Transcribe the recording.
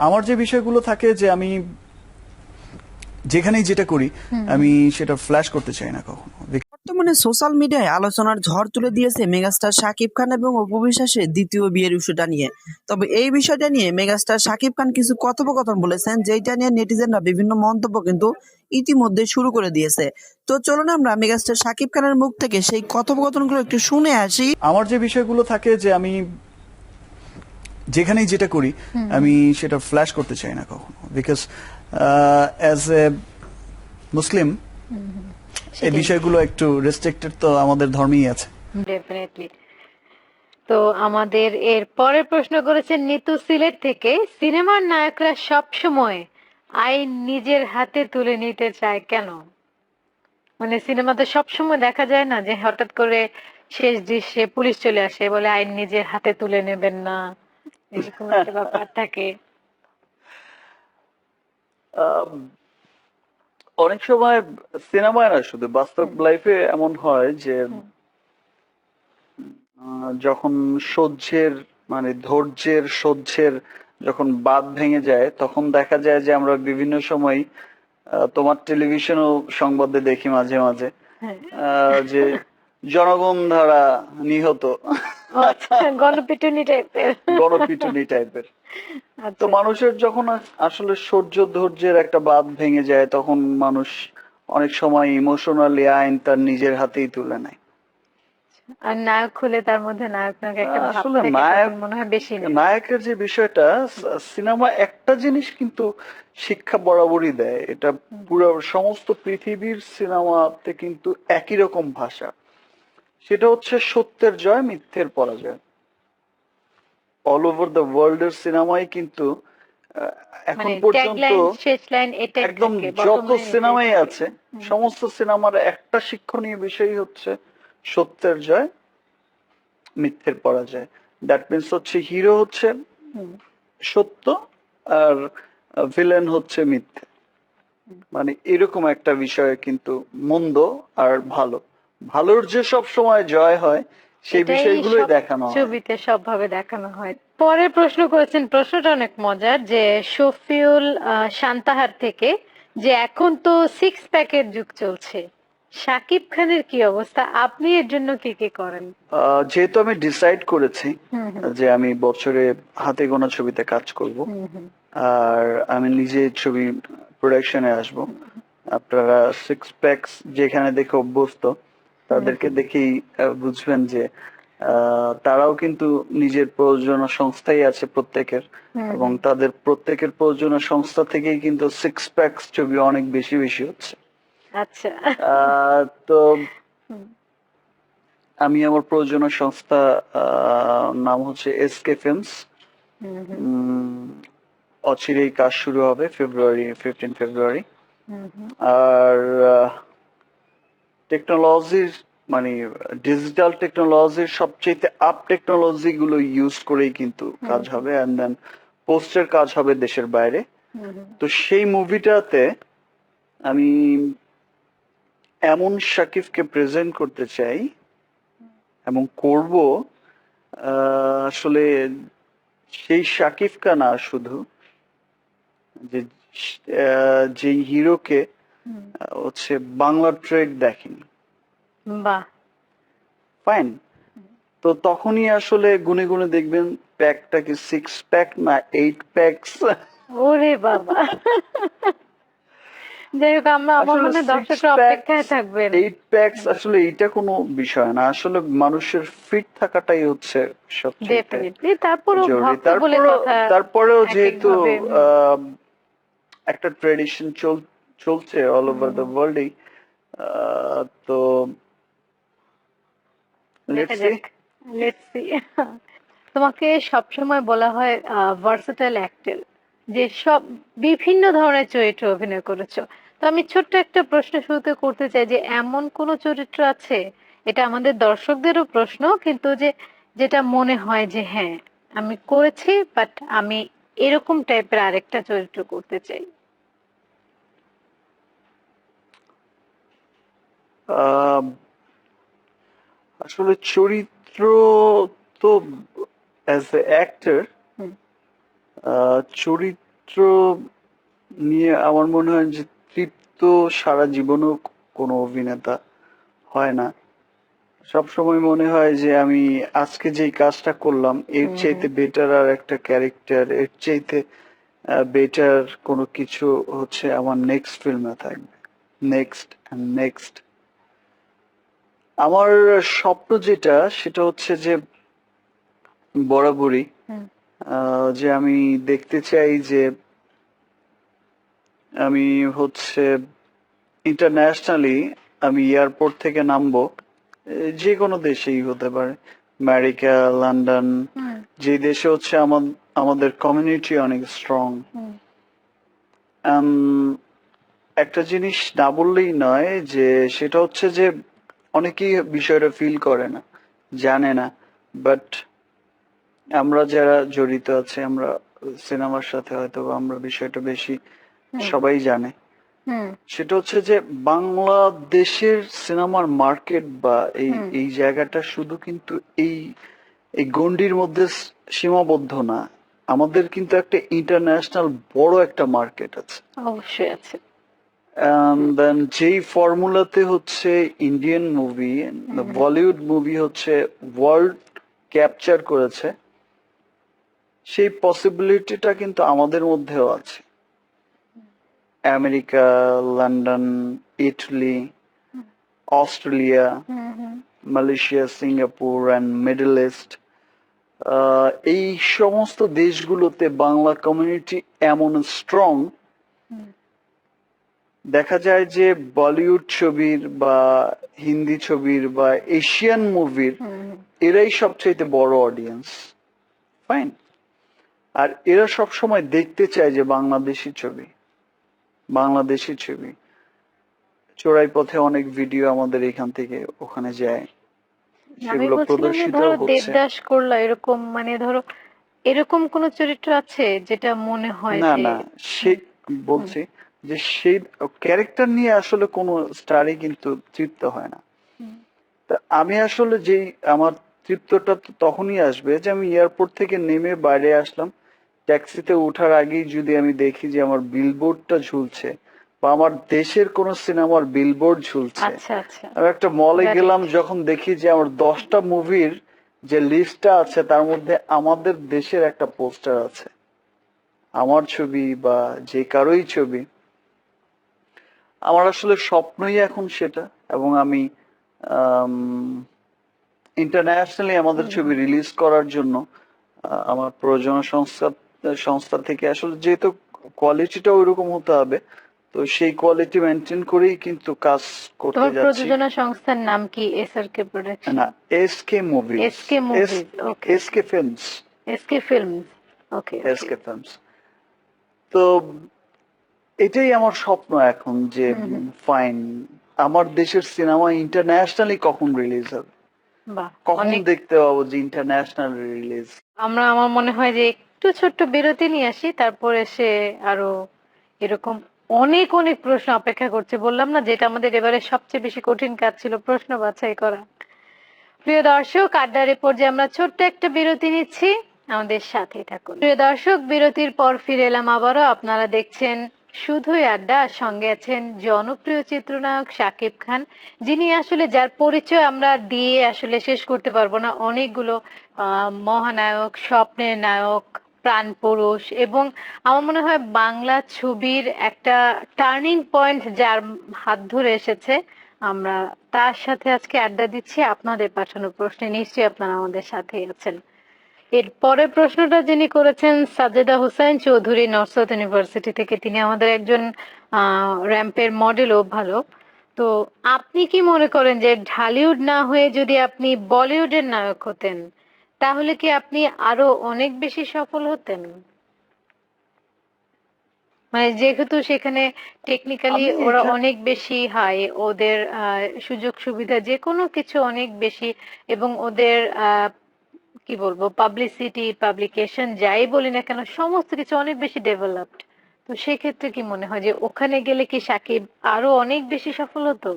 আমার যে বিষয়গুলো থাকে যে আমি যেখানেই যেটা করি আমি সেটা ফ্ল্যাশ করতে চাই না কখনো। বর্তমানে সোশ্যাল মিডিয়ায় আলোচনার ঝড় তুলে দিয়েছে মেগাস্টার শাকিব খান এবং অপু বিশ্বাসের দ্বিতীয় বিয়ের ইস্যুটা নিয়ে। তবে এই বিষয়টা নিয়ে মেগাস্টার শাকিব খান কিছু কথোপকথন বলেছেন, যেটা নিয়ে নেটিজেনরা বিভিন্ন মন্তব্য কিন্তু ইতিমধ্যে শুরু করে দিয়েছে। তো চলুন আমরা মেগাস্টার শাকিব খানের মুখ থেকে সেই কথোপকথনগুলো একটু শুনে আসি। আমার যে বিষয়গুলো থাকে যে আমি যেখানেই যেটা করি আমি সেটা ফ্ল্যাশ করতে চাই না কখনো, বিকজ অ্যাজ এ মুসলিম এই বিষয়গুলো একটু রেস্ট্রিক্টেড তো আমাদের ধর্মেই আছে। ডেফিনেটলি। তো আমাদের এর পরের প্রশ্ন করেছেন নিতু সিলেট থেকে, সিনেমার নায়করা সব সময় আইন নিজের হাতে তুলে নিতে চায় কেন? মানে সিনেমাতে সব সময় দেখা যায় না যে হঠাৎ করে শেষ দৃশ্যে পুলিশ চলে আসে, বলে আইন নিজের হাতে তুলে নেবেন না, এরকম একটা ব্যাপার থাকে। আম, অনেক সময় সিনেমায় না, শুধু বাস্তব লাইফে এমন হয় যে যখন সহ্যের ধৈর্যের যখন বাঁধ ভেঙে যায়, তখন দেখা যায় যে আমরা বিভিন্ন সময় তোমার টেলিভিশনও সংবাদে দেখি মাঝে মাঝে হ্যাঁ। যে জনগণ দ্বারা নিহত, ও আচ্ছা, গণপিটুনি টাইপের। গণপিটুনি টাইপের। তো আচ্ছা। মানুষের যখন আসলে ধৈর্যের একটা বাঁধ ভেঙে যায়, তখন মানুষ অনেক সময় ইমোশনালি আইন তার নিজের হাতেই তুলে নেয়। আর নায়ক হলে তার মধ্যে নায়ক নায়ক একটা ভাব আসলে থেকে তখন মনে হয় বেশি নেয়। নায়কের যে বিষয়টা, সিনেমা একটা জিনিস কিন্তু শিক্ষা বরাবরই দেয়, এটা পুরো সমস্ত পৃথিবীর সিনেমাতে কিন্তু একই রকম ভাষা, সেটা হচ্ছে সত্যের জয় মিথ্যের পরাজয়। অল ওভার দ্য ওয়ার্ল্ড এর সিনেমাই কিন্তু এখন মানে পর্যন্ত ট্যাগলাইন শেষ লাইন এটাই একদম থাকে, যত বটম লাইন এটাই সিনেমাই থাকে। আছে, সমস্ত সিনেমার একটা শিক্ষণীয় বিষয় হচ্ছে সত্যের জয় মিথ্যের পরাজয়। দ্যাট মিনস হচ্ছে হিরো হচ্ছে সত্য, আর ভিলেন হচ্ছে মিথ্যে। মানে এরকম একটা বিষয় কিন্তু মন্দ আর ভালো, ভালোর যে সব সময় জয় হয় সেই এটাই বিষয়গুলোই সব দেখানো হয়। ছবিতে সবভাবে দেখানো হয়। পরের প্রশ্ন করেছেন, প্রশ্নটা অনেক মজার, যে শফিউল সান্তাহার থেকে, যে এখন তো সিক্স প্যাকের যুগ চলছে, শাকিব খানের কি অবস্থা, আপনি এর জন্য কি কি করেন? যেহেতু আমি ডিসাইড করেছি যে আমি বছরে হাতে গোনা ছবিতে কাজ করব, আর আমি নিজে ছবি প্রোডাকশনে আসব, আপনারা সিক্স প্যাকস যেখানে দেখে অভ্যস্ত তাদেরকে দেখেই বুঝবেন যে তারাও কিন্তু নিজের প্রযোজনা সংস্থাই আছে প্রত্যেকের, এবং তাদের প্রত্যেকের প্রযোজনা সংস্থা থেকেই কিন্তু সিক্স প্যাকস ছবি অনেক বেশি বেশি হচ্ছে। আচ্ছা। তো আমি আমার প্রযোজনা সংস্থা নাম হচ্ছে এসকে ফিল্মস, অচিরেই কাজ শুরু হবে 15 ফেব্রুয়ারি। আর টেকনোলজির মানে ডিজিটাল টেকনোলজির সবচেয়ে আপ টেকনোলজি গুলো ইউজ করেই কিন্তু কাজ হবে, এন্ড দেন পোস্টের কাজ হবে দেশের বাইরে। তো সেই মুভিটাতে আমি এমন শাকিবকে প্রেজেন্ট করতে চাই এবং করব, আসলে সেই শাকিবকা না, শুধু যে যেই হিরোকে হচ্ছে বাংলা ট্রেড দেখেনি। বাহ। ফাইন। তো তখনই আসলে গুনে গুনে দেখবেন প্যাকটা কি সিক্স প্যাক না এইট প্যাকস। ওরে বাবা। যাই হোক, আমার আসলে মনে হয় সিক্স দর্শকরা প্যাকস অপেক্ষায় থাকবেন। এইট প্যাকস আসলে এইটা কোনো বিষয় না, আসলে মানুষের ফিট থাকাটাই হচ্ছে সবচেয়ে ডেফিনেটলি, তারপরও জরুরি। ভক্ত বলে কথা, তারপরেও এক এক যেহেতু ভাবে। একটা ট্রেডিশন চলছে অল ওভার দ্য ওয়ার্ল্ডই, তো দেখা লেটস সি। যাক, লেটস সি। তোমাকে সবসময় বলা হয় ভার্সেটাইল অ্যাক্টর, যে সব বিভিন্ন ধরনের চরিত্রে অভিনয় করেছো। তো আমি ছোট্ট একটা প্রশ্ন শুরুতে করতে চাই, যে এমন কোন চরিত্র আছে, এটা আমাদের দর্শকদেরও প্রশ্ন, কিন্তু যে যেটা মনে হয় যে হ্যাঁ আমি করেছি, বাট আমি এরকম টাইপের আরেকটা চরিত্র করতে চাই? আসলে চরিত্র তো অ্যাজ এ অ্যাক্টর, চরিত্র চরিত্র নিয়ে আমার মনে হয় যে তৃপ্ত সারা জীবনও কোনো অভিনেতা হয় না। সবসময় মনে হয় যে আমি আজকে যেই কাজটা করলাম এর চাইতে বেটার আর একটা ক্যারেক্টার, এর চাইতে বেটার কোনো কিছু হচ্ছে আমার নেক্সট ফিল্মে থাকবে, নেক্সট নেক্সট। আমার স্বপ্ন যেটা সেটা হচ্ছে যে বরাবরই হুম, যে আমি দেখতে চাই যে আমি হচ্ছে ইন্টারন্যাশনালি আমি এয়ারপোর্ট থেকে নামবো, যে কোনো দেশেই হতে পারে, আমেরিকা, লন্ডন, হুম, যে দেশে হচ্ছে আমাদের কমিউনিটি অনেক স্ট্রং। হুম, একটা জিনিস না বললেই নয় যে সেটা হচ্ছে যে অনেকেই বিষয়টা ফিল করে না, জানে না, বাট আমরা যারা জড়িত আছে, আমরা সিনেমার সাথে হয়তো বা আমরা বিষয়টা বেশি হুম, সবাই জানে। হুম, সেটা হচ্ছে যে বাংলাদেশের সিনেমার মার্কেট বা এই হুম, এই জায়গাটা শুধু কিন্তু এই এই গণ্ডির মধ্যে সীমাবদ্ধ না। আমাদের কিন্তু একটা ইন্টারন্যাশনাল বড় একটা মার্কেট আছে। অবশ্যই আছে। দেন যেই ফর্মুলাতে হচ্ছে ইন্ডিয়ান মুভি, বলিউড মুভি হচ্ছে ওয়ার্ল্ড ক্যাপচার করেছে, সেই পসিবিলিটিটা কিন্তু আমাদের মধ্যেও আছে। America, London, Italy, Australia, hmm, hmm, Malaysia, Singapore and middle east, এই সমস্ত দেশগুলোতে বাংলা কমিউনিটি এমন স্ট্রং, হুম, দেখা যায় যে বলিউড ছবির বা হিন্দি ছবির বা এশিয়ান মুভির হুম, এরাই সবচাইতে বড় অডিয়েন্স। ফাইন। আর এরা সব সময় দেখতে চায় যে বাংলাদেশি ছবি, বাংলাদেশি ছবি। চোরাই পথে অনেক ভিডিও আমাদের এখান থেকে ওখানে যায়, আমি সেগুলো বলছিলাম যে প্রদর্শিত ধরো হচ্ছে। দেবদাস করলা এরকম, মানে ধরো এরকম কোন চরিত্র আছে যেটা মনে হয় না যে না, সে হুম, হুম, বলছি যে সেই ক্যারেক্টার নিয়ে আসলে কোনো স্টারই কিন্তু তৃপ্ত হয় না। হুম, তা আমি আসলে যেই আমার তৃপ্তটা তো তখনই আসবে যে আমি এয়ারপোর্ট থেকে নেমে বাইরে আসলাম, ট্যাক্সিতে ওঠার আগেই যদি আমি দেখি যে আমার বিলবোর্ডটা ঝুলছে বা আমার দেশের কোন সিনেমার বিলবোর্ড ঝুলছে। আচ্ছা আচ্ছা, আমি একটা মলে Got গেলাম, it. যখন দেখি যে আমার 10টা মুভির যে লিস্টটা আছে তার মধ্যে আমাদের দেশের একটা পোস্টার আছে, আমার ছবি বা যে কারোই ছবি, আমার আসলে স্বপ্নই এখন সেটা। এবং আমি ইন্টারন্যাশনালি আমাদের হুম, ছবি রিলিজ করার জন্য আমার প্রযোজনা সংস্থা সংস্থা থেকে আসলে যেহেতু কোয়ালিটিটা ওইরকম হতে হবে, তো সেই কোয়ালিটি মেনটেন করেই কিন্তু কাজ করতে তোমার যাচ্ছি। প্রযোজনা সংস্থার নাম কি? SRK না, production? SK movies, SK movies, okay, SK films, SK films, okay okay. SK films. তো এটাই আমার স্বপ্ন এখন যে হুম, হুম, ফাইন, আমার দেশের সিনেমা ইন্টারন্যাশনালি কখন রিলিজ হবে, বাহ, কখন অনেক। দেখতে পাবো যে ইন্টারন্যাশনাল রিলিজ। আমার মনে হয় যে একটু ছোট্ট বিরতি নিয়ে আসি, তারপর এসে আরো এরকম অনেক অনেক প্রশ্ন অপেক্ষা করছে। বললাম না যেটা আমাদের এবারে সবচেয়ে বেশি কঠিন কাজ ছিল, প্রশ্ন বাছাই করা। প্রিয় দর্শক, আড্ডার এ পর্যায়ে আমরা ছোট্ট একটা বিরতি নিচ্ছি, আমাদের সাথেই থাকুন। প্রিয় দর্শক, বিরতির পর ফিরে এলাম আবারও। আপনারা দেখছেন শুধুই আড্ডা, আর সঙ্গে আছেন জনপ্রিয় চিত্রনায়ক শাকিব খান, যিনি আসলে যার পরিচয় আমরা দিয়ে আসলে শেষ করতে পারবো না। অনেকগুলো মহানায়ক, স্বপ্নের নায়ক, প্রাণ পুরুষ, এবং আমার মনে হয় বাংলা ছবির একটা টার্নিং পয়েন্ট যার হাত ধরে এসেছে, আমরা তার সাথে আজকে আড্ডা দিচ্ছি। আপনাদের পাঠানো প্রশ্নে নিশ্চয়ই আপনারা আমাদের সাথেই আছেন। এর পরের প্রশ্নটা যিনি করেছেন Sajeda Hossain Chowdhury, north south university থেকে। তিনি আমাদের একজন র্যাম্পের মডেলও ভালো। তো আপনি কি মনে করেন যে ঢালিউড না হয়ে যদি আপনি বলিউডের নায়ক হতেন, তাহলে কি আপনি আরো অনেক বেশি সফল হতেন? মানে যেহেতু সেখানে টেকনিক্যালি আমি ওরা এখানে অনেক বেশি হাই, ওদের সুযোগ সুবিধা যে কোনো কিছু অনেক বেশি, এবং ওদের কি বলবো, পাবলিসিটি, পাবলিকেশন যাই বলি না কেন, সমস্ত কিছু অনেক বেশি ডেভেলপড। তো সেক্ষেত্রে কি মনে হয় যে ওখানে গেলে কি সাকিব আরো অনেক বেশি সফল হতো?